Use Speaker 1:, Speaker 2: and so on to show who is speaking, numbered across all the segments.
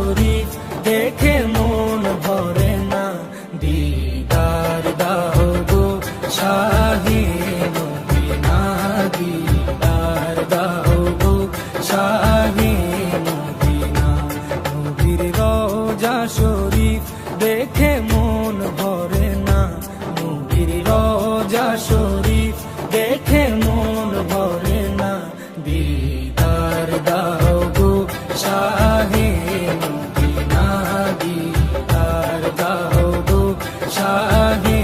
Speaker 1: শরীফ দেখে মন ভরে না, দিদার দাও গো শাহে মদিনা, দিদার দাও গো শাহে মদিনা। নবীর রওজা শরীফ দেখে মন ভরে না, নবীর রওজা শরীফ দেখে মন ভরে না, দিদার দাও গো শাহে মদিনা, দিদার দাও গো শাহে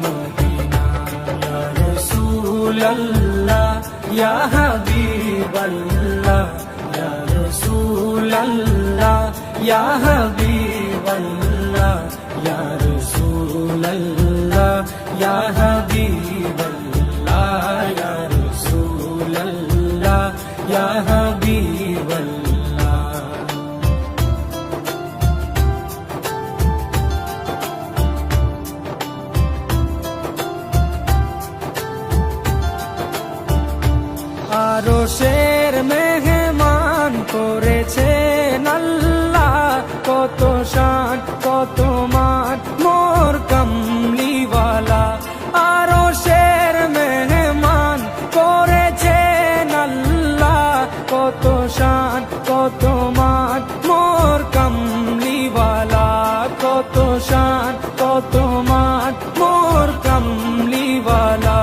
Speaker 1: মদিনা। ইয়া রাসূলাল্লাহ ইয়া হাবিবাল্লাহ, ইয়া রাসূলাল্লাহ ইয়া হাবিবাল্লাহ, ইয়া রাসূলাল্লাহ ইয়া হাবিবাল্লাহ, ইয়া রাসূলাল্লাহ ইয়া হাবিবাল্লাহ। আরশের মেহমান করেছেন আল্লাহ, কত শান কত মান মোর কামলিওয়ালা। আরশের মেহমান করেছেন আল্লাহ, কত শান কত মান মোর কামলিওয়ালা, কত শান কত মান মোর কামলিওয়ালা।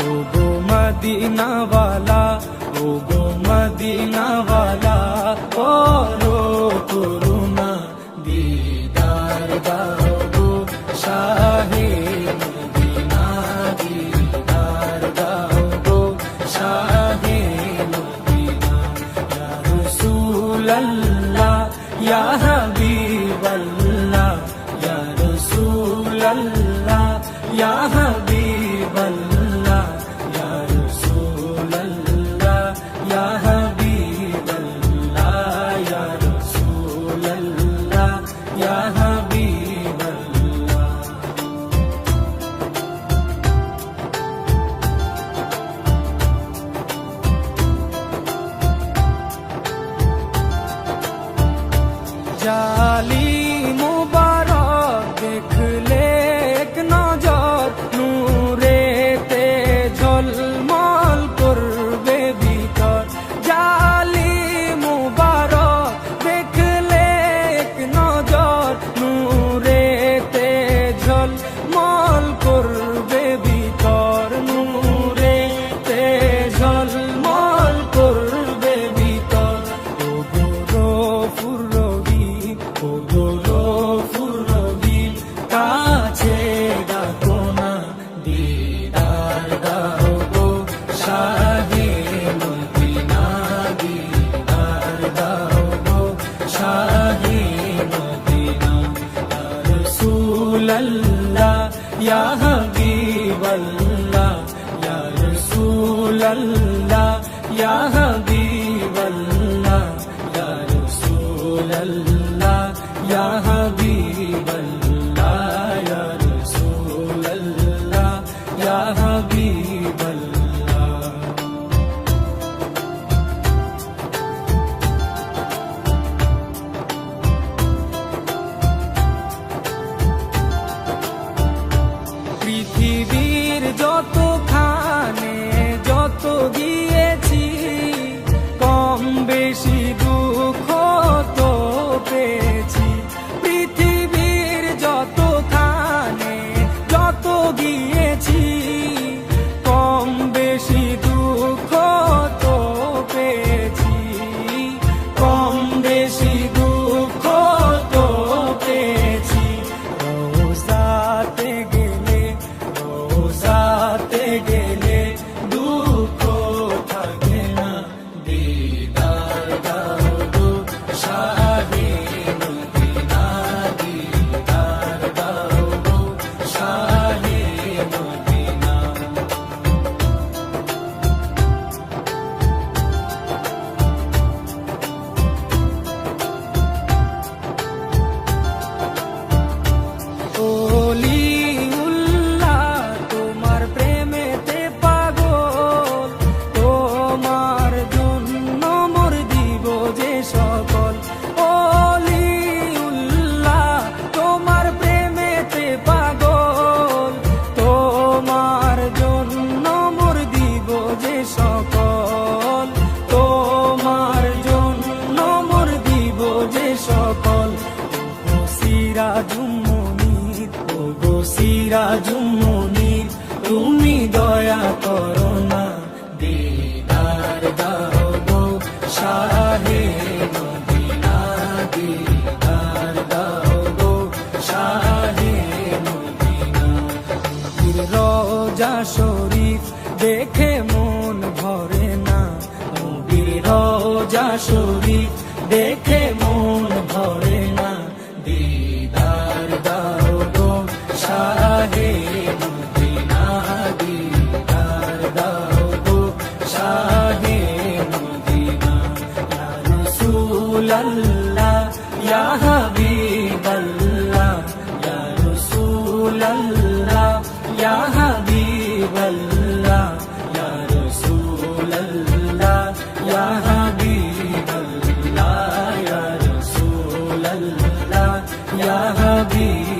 Speaker 1: ও গো মদিনাওয়ালা, ও গো মদিনাওয়ালা, করো করুণা, দিদার দাও গো শাহে মদিনা, দিদার দাও গো শাহে মদিনা। ইয়া রাসূলাল্লাহ ইয়া হাবিবাল্লাহ, ইয়া রাসূলাল্লাহ ইয়া হাবিবাল্লাহ, ইয়া রাসূলাল্লাহ ইয়া হাবিবাল্লাহ, ইয়া রাসূলাল্লাহ ইয়া হাবিবাল্লাহ। জালি মুবারক দেখলে এক নজর, নূরেতে ঝলমল করবে ভিতর। জালি মুবারক দেখলে এক নজর, নূরেতে ঝলমল করবে ভিতর, নূরেতে ঝলমল করবে ভিতর। ও গো গফুর রহিম, ও গো গফুর রহিম, কাছে ডাকো না, দিদার দাও গো শাহে মদিনা, দিদার দাও গো শাহে মদিনা। ইয়া রাসূলাল্লাহ ইয়া হাবিবাল্লাহ, ইয়া রাসূলাল্লাহ ইয়া হাবিবাল্লাহ, ইয়া রাসূলাল্লাহ ইয়া হাবিবাল্লাহ, ইয়া রাসূলাল্লাহ ইয়া হাবিবাল্লাহ। পৃথিবীর যতখানে যত গিয়েছি, কম বেশি দুঃখ তো পেয়েছি। পৃথিবীর সিরাজুম মুনির, ও গো সিরাজুম মুনির, তুমি দয়া করো না, দিদার দাও গো শাহে মদিনা, দিদার দাও গো শাহে মদিনা। নবীর রওজা শরীফ দেখে মন ভরে না, নবীর রওজা শরীফ দেখে মন ভরে না, দিদার দাও গো শাহে মদিনা, দিদার দাও গো শাহে মদিনা। ইয়া রাসূলাল্লাহ ইয়া হাবিবাল্লাহ, ইয়া রাসূলাল্লাহ ইয়া হাবিবাল্লাহ, ইয়া রাসূলাল্লাহ ইয়া হাবিবাল্লাহ, ইয়া রাসূলাল্লাহ ইয়া হাবিবাল্লাহ।